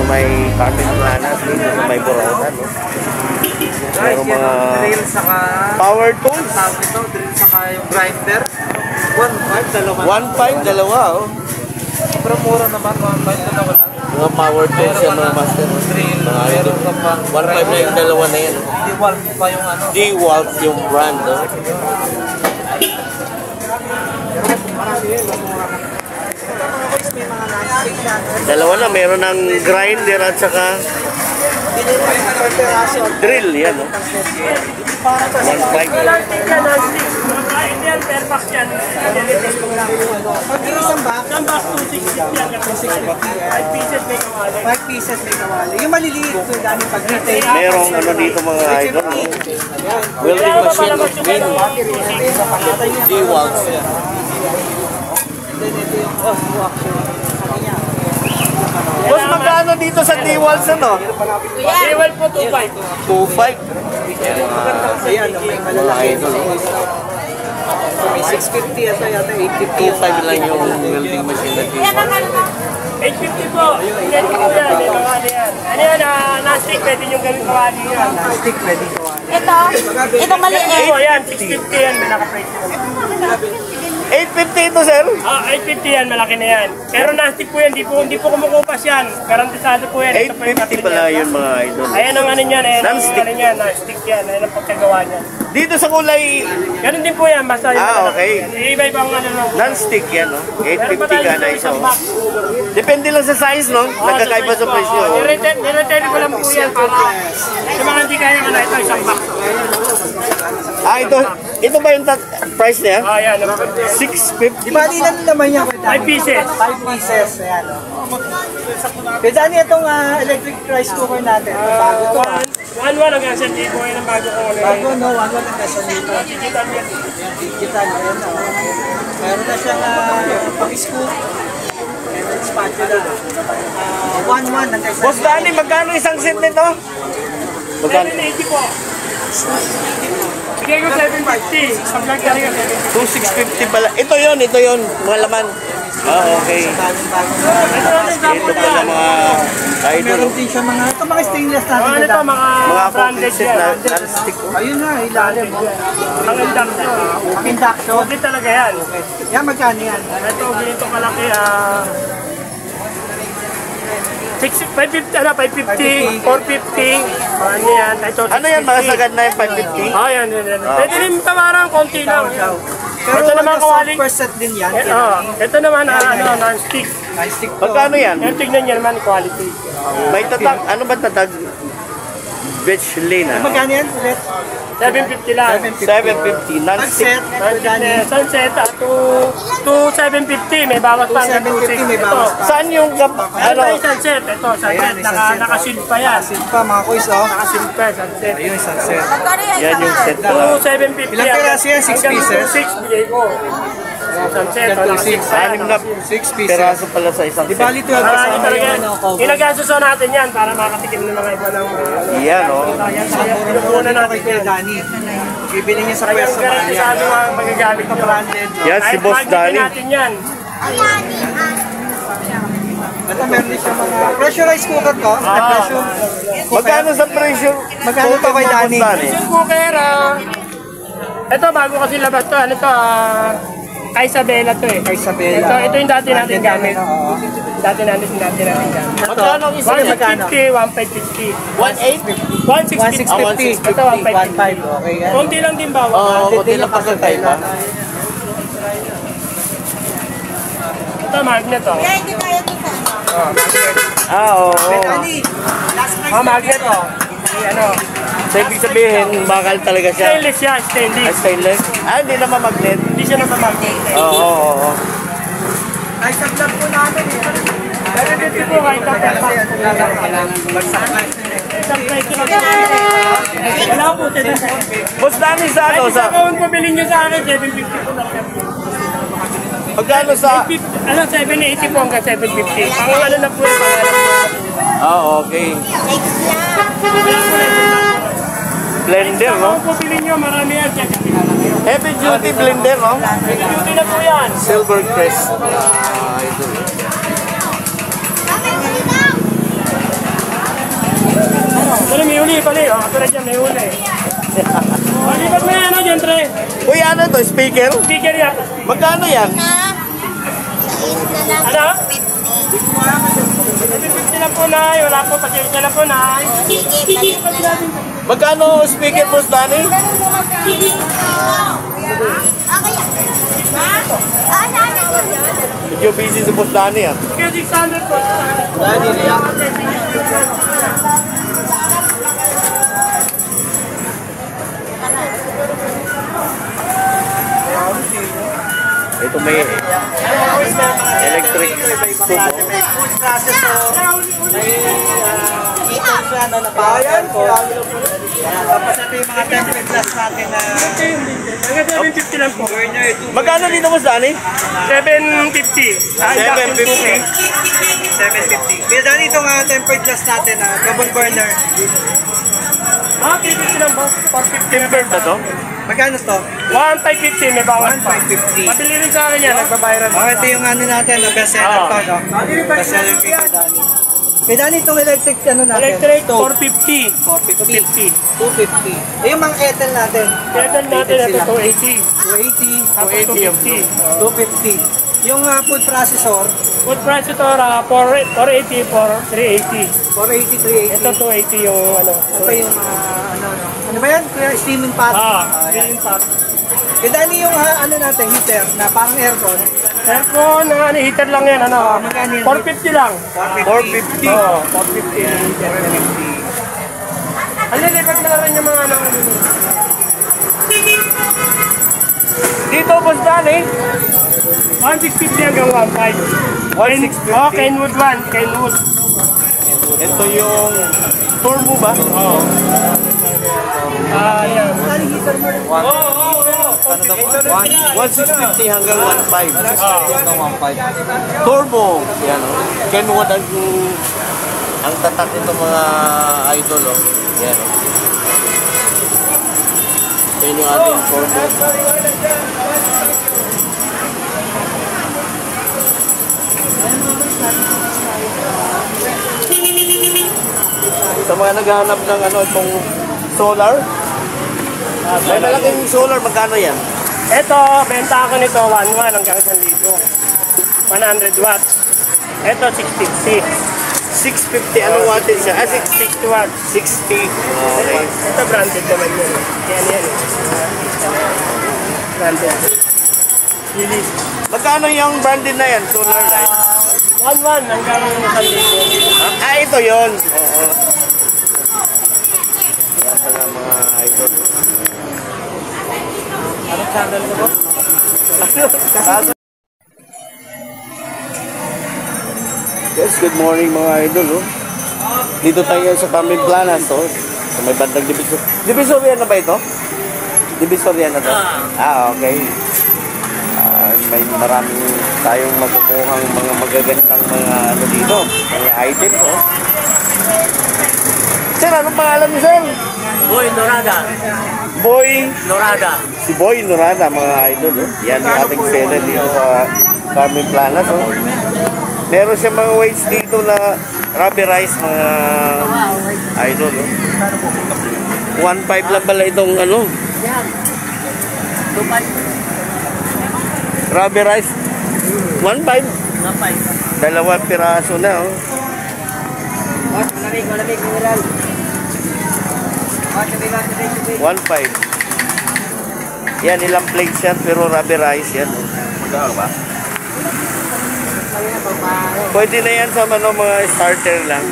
may carpet planas, dito sa may Borautan, no? Pero mga drill saka power tools. tawag ito, drill saka yung grinder. 1.5, dalawa. 1.5, dalawa, oh. Pero mura naman, 1.5, dalawa lang. Mga power tools yung mga master. Drill, Mga meron ka pa. 1.5 na yung dalawa na yan. DeWalt pa yung ano. DeWalt yung brand, no? Dalawa na, meron ng grinder at saka drill, yan, no? 1.5. Indian Fairfax yan. Pag isang box, 260 yan. 5 pieces may kawali. 5 pieces may kawali. Yung maliliit ko, dami pag retail. Merong ano dito mga idol, no? Welding machine of Win. DeWalt. Boss, magkano dito sa DeWalt, ano? DeWalt po 2.5. 2.5. Ayan, may Mga malalaki. idol, no? May 650 ata yata, 850. 2.5 lang yung welding machine na DeWalt. 850 po. Yan po yan. May kawali yan. Ano yan? Na-stick. Pwede yung gawin kawali yan. Stick pwede ko. Ito maliit. Ito yan. 650 yan. May naka-price yan. 8.50 ito, sir? 850 yan. Malaki na yan. Pero na-stick po yan. Hindi po kumukupas yan. Garantisado po yan. Ito po yung 8.50 pala yun, mga idol. Ayan ang ano niyan. Ayan ang Non-stick. ano niyan. Na-stick yan. Ayan ang pagkagawa niyan. Dito sa kulay, Ganun din po yan. Basta yung okay. iba-ibang ano lang. non-stick yan, no? Meron pa 8.50 tayo ka na dito isa. isang oh. box. Depende lang sa size, no? Nagkakaiba sa presyo. Niretail ko lang po yan para sa mga hindi kaya nga na ito isang box. Ito ba yung price niya? Yan. 6.50. Di ba din ang laman niya? 5 pieces. 5 pieces. Ayan, o. Pwede ano itong electric rice cooker natin? Bago ito. 1-1 hanggang 1,000 po yan ang bago ko. Bago, no? 1 ang peso dito. Digital yan. Digital. Ayan, o. Meron na siyang pang-scoop. And spatula. 1-1 ang peso. Boss Danny, magkano isang set nito? Magkano? 780 po. Bigay ko 750. Pag-vlog ka rin 2,650 pala. Ito yon, mga laman. Okay. Ito pala mga idol. Meron din siya mga, ito mga stainless natin. Ano ito, mga Mga branded set yan. na non-stick. Ayun na, ilalim. Ang induction. Induction. Okay talaga yan. Yan, magkano yan? Ito, ganito kalaki. 550, 450. Ano yan? Ito, Ano yan, mga sagad na yung 550? Yan. Pwede rin tamarang konti lang. Pero Ito naman kawali. super set din yan. Ito naman, non-stick. Stick to. Magkano yan? Yan, tignan niyo naman quality. May tatag, ano ba tatag? Beach Lane, Magkano yan ulit? 750 lang. 750, non-stick. Pag-set, Sunset, 2,750. May bawas pa hanggang 2,750 may bawas pa. Saan yung Ano yung sunset? Ito, sunset. Nakasil pa yan. Sit pa mga kuys, oh. Nakasil pa, sunset. Ayun, sunset. Yan yung set. 2,750. Ilang piraso yan? 6 pieces? 6 bigay ko. Sunset, nakasil pa yan. 6 na 6 pieces. peraso pala sa isang Di set. bali 12 Marami kasama talaga yung yan. ano, cover. Inagasusan natin yan para makatikim ng mga iba ng Yan, oh. Yan, Mura pinupunan na natin kay Kuya yan. Danny. Bibili niya sa Kaya pwesto garanti sa ano ang magagamit ng branded. Yan, si Boss Danny. natin yan. Ito meron din siya mga pressurized cooker to. Pressure. Magkano sa presyo? Magkano to kay Danny? Yung cooker, ito bago kasi labas to. Ano to, kay Isabela to eh. Kay Isabela. Ito yung dati natin gamit. Oo. Dati natin gamit. Magkano ang isa? 150, 1,550. 1.8? 1,650. 1,650. Ito, 1,550. 1,500. Okay, yan. Konti lang din ba? Oo, kunti lang pa sa tayo pa. Ito, magnet oh. Hindi tayo dito. Oo. Danny, Magnet oh. Ano, So, ibig sabihin, bakal talaga siya. stainless siya, Ah, stainless. stainless? Hindi naman magnet. Hindi siya naman-magnet. Oo. ay sa vlog po namin. Pero dito po kahit ang pepas. Isang presyo lang. Wala po, 750. Boss Danny, sa ano? Kahit Sa, isa kung pabili nyo sa akin, 750 po lang. magkano sa... 780 po hanggang 750. Pang ano na po yung pangalan. Okay. Wala po na ito. Blender, no? Kung pabili nyo, marami yan. Heavy duty blender, no? Beauty na po yan. Silver Crest. Idol. bali. O, tulad yan, may huli. O, lipat mo yan, ano, dyan, Tre? Uy, ano to? Speaker? Speaker yan. Magkano yan? Ano? 50 lang po, Nay. Wala po, pasensya lang po, Nay. Magkano speaker, Boss Danny? Medyo busy si Boss Danny ah. Sige, 600 po. Ito may electric stove. May food processor, may heater siya na napapayan ko. Tapos ito yung mga template glass natin na Hanggang 750 lang po. burner, Magkano dito, Boss Danny? 750. Ah, induction 750. cooking. 750. Kaya dahil itong tempered glass natin na double burner. Ah, 350 lang po. 450. Timber ba to? Magkano to? 1,550, may bawas pa. 1,550. Mabili rin sa akin yan, nagbabayaran. Oh, ito yung ano natin, na best seller to, no? Best seller kay Dani. Kay Dani, itong electric ano natin? Electric, Stove. 450. 450. 250. Eh, yung mga kettle natin. Kettle natin, ito 280. 280. Tapos 250. 250. Yung food processor, Food price ito, 480 for 380. 480, 380. Ito 280 yung ano. Ito yung ano ba yan? Kaya steaming pot. Green pack. Kaya Dani yung ano natin, heater, na parang aircon. Aircon, ano, heater lang yan, ano. Magkano yun? 450 lang. 450. Oo, 450 yung heater. Ano, lipat na rin yung mga ano. Dito, Boss Danny? 1,650 hanggang 1,500. 1,650. Oh, Kenwood 1, Kenwood. Ito yung turbo ba? Oo. Ah, yan. Ano heater mo? 1,650 hanggang 1,500. Ah. Turbo. Yan o. Kenwood ang tatak nito mga idol o. Yan o. Yan yung ating turbo. Sa mga naghahanap ng ano itong solar. May malaking solar, magkano yan? Ito, benta ako nito 1,100 hanggang 1,000. 100 watts. Ito 650. 650, anong wattage siya? 60 watts. 60. Okay. Ito branded naman yun. Yan yan. Branded. Philips. Magkano yung branded na yan, solar light? 1,100 hanggang 1,000. Ah, ito yon. Oo. Yan pala mga idol. Anong channel mo? Yes, good morning mga idol. Oh. Dito tayo sa Carmen Planas. Oh. Sa may bandang Divisor. Divisoria na ba ito? Divisoria na to? Ah, okay. May maraming tayong makukuhang mga magagandang mga ano dito. Mga item. Oh. Sir, anong pangalan niyo, sir? Boy, Dorada. Boy. Dorada. Si Boy Norada, mga idol. Oh. Yan yung ating seller dito sa Carmen Planas. Oh. Meron siya mga weights dito na rubber rice, mga idol. Oh. 1.5 lang pala itong ano. Rubber rice. 1.5. Dalawang piraso na. Oh. Malamig, mineral. 1.5. Yan, ilang plates yan, pero rubber rice yan. Magkano ba? Pwede na yan sa ano, mga starter lang.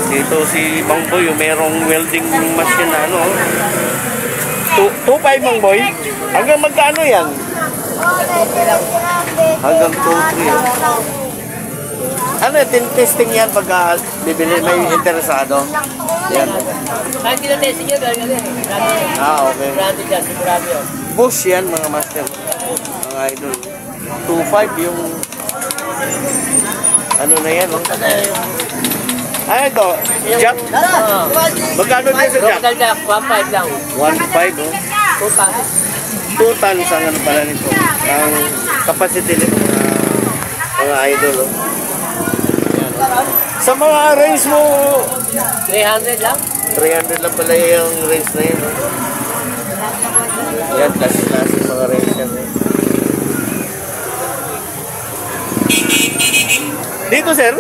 Dito si Mang Boy, merong welding machine na ano. 2.5 Mang Boy. Hanggang magkano yan? Hanggang 2.3. Ano, testing yan pagka bibili, may interesado. Yan. Kahit tinatesting nyo, galing galing. Ah, okay. Branded yan, sigurado yun. Bush yan mga master. Mga idol. 2.5 yung ano na yan. Oh. Ano ito? Jack? Magkano din sa Jack? Local jack, 1.5 lang. 1.5 oh. 2 tons ang ano pala nito. Ang capacity nito mga idol oh. Yan. Sa mga range mo, 300 lang. 300 lang pala yung range na yun. Oh. Yan, klase-klase mga range yan. Eh. Dito, sir?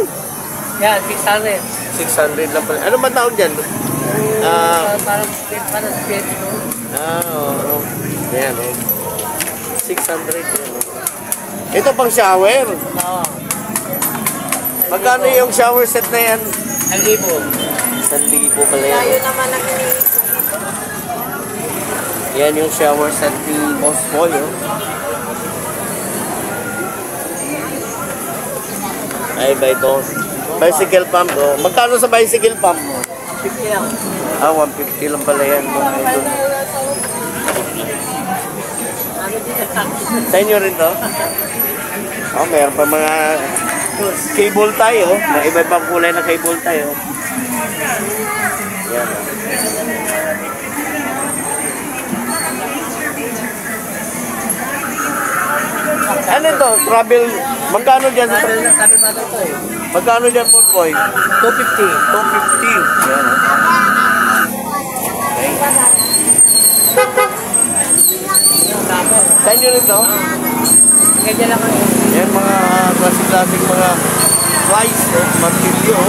Yan, 600. 600 lang pala. Ano ba tawag dyan? Parang sketch, no? Oo. Yan, oh. 600 yan. Oh. Ito pang shower. Oo. Magkano yung shower set na yan? 1,000. 1,000 pala yan. Tayo naman ang Yan yung shower set ni Boss Boy, oh. Ay, ba ito? Bicycle pump, oh. Magkano sa bicycle pump mo? 50 lang. 150 lang pala yan, mga idol. Sa inyo rin to? Oh, mayroon pa mga cable tie, oh. Mga iba-ibang kulay na cable tie, oh. Yan, oh. Ano ito? Travel, magkano dyan sa travel? Sabi pa ito eh. Magkano dyan, Boss Boy? 250. 250. Yan, oh. Sa inyo rin to? Ganyan lang ako. Yan mga klasik-klasik mga flies, oh, martilyo.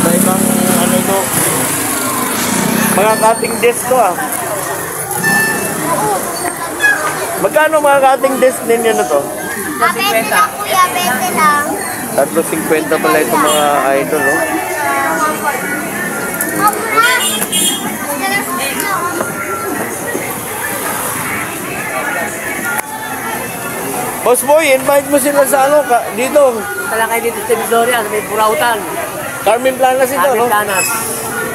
Sa ibang ano ito. Mga cutting desk to ah. Magkano mga cutting desk ninyo na to? 20 lang, kuya. 20 lang. 350 pala ito mga idol, oh. Boss Boy, invite mo sila sa ano, dito. Tala kayo dito sa Victoria, sa may Burautan. Carmen Planas ito, Amin no? Tanas.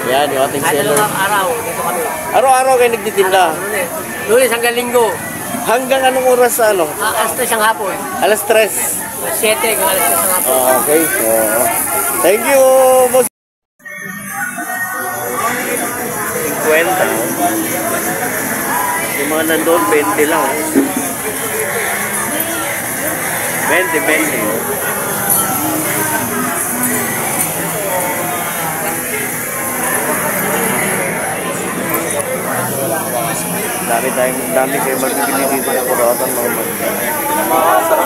Yan, yung ating Kahit seller. dalawang araw, dito kami. Araw-araw kayo nagtitinda. Lunes. Lunes hanggang linggo. Hanggang anong oras sa ano? Alas 3 ang hapon. Alas 3. Alas 7 hanggang alas 3 ang hapon. Okay. Oo. Thank you, boss. 50. Yung mga nandun, 20 lang. 20. Dami kayo magbibili dito ng kuratan mga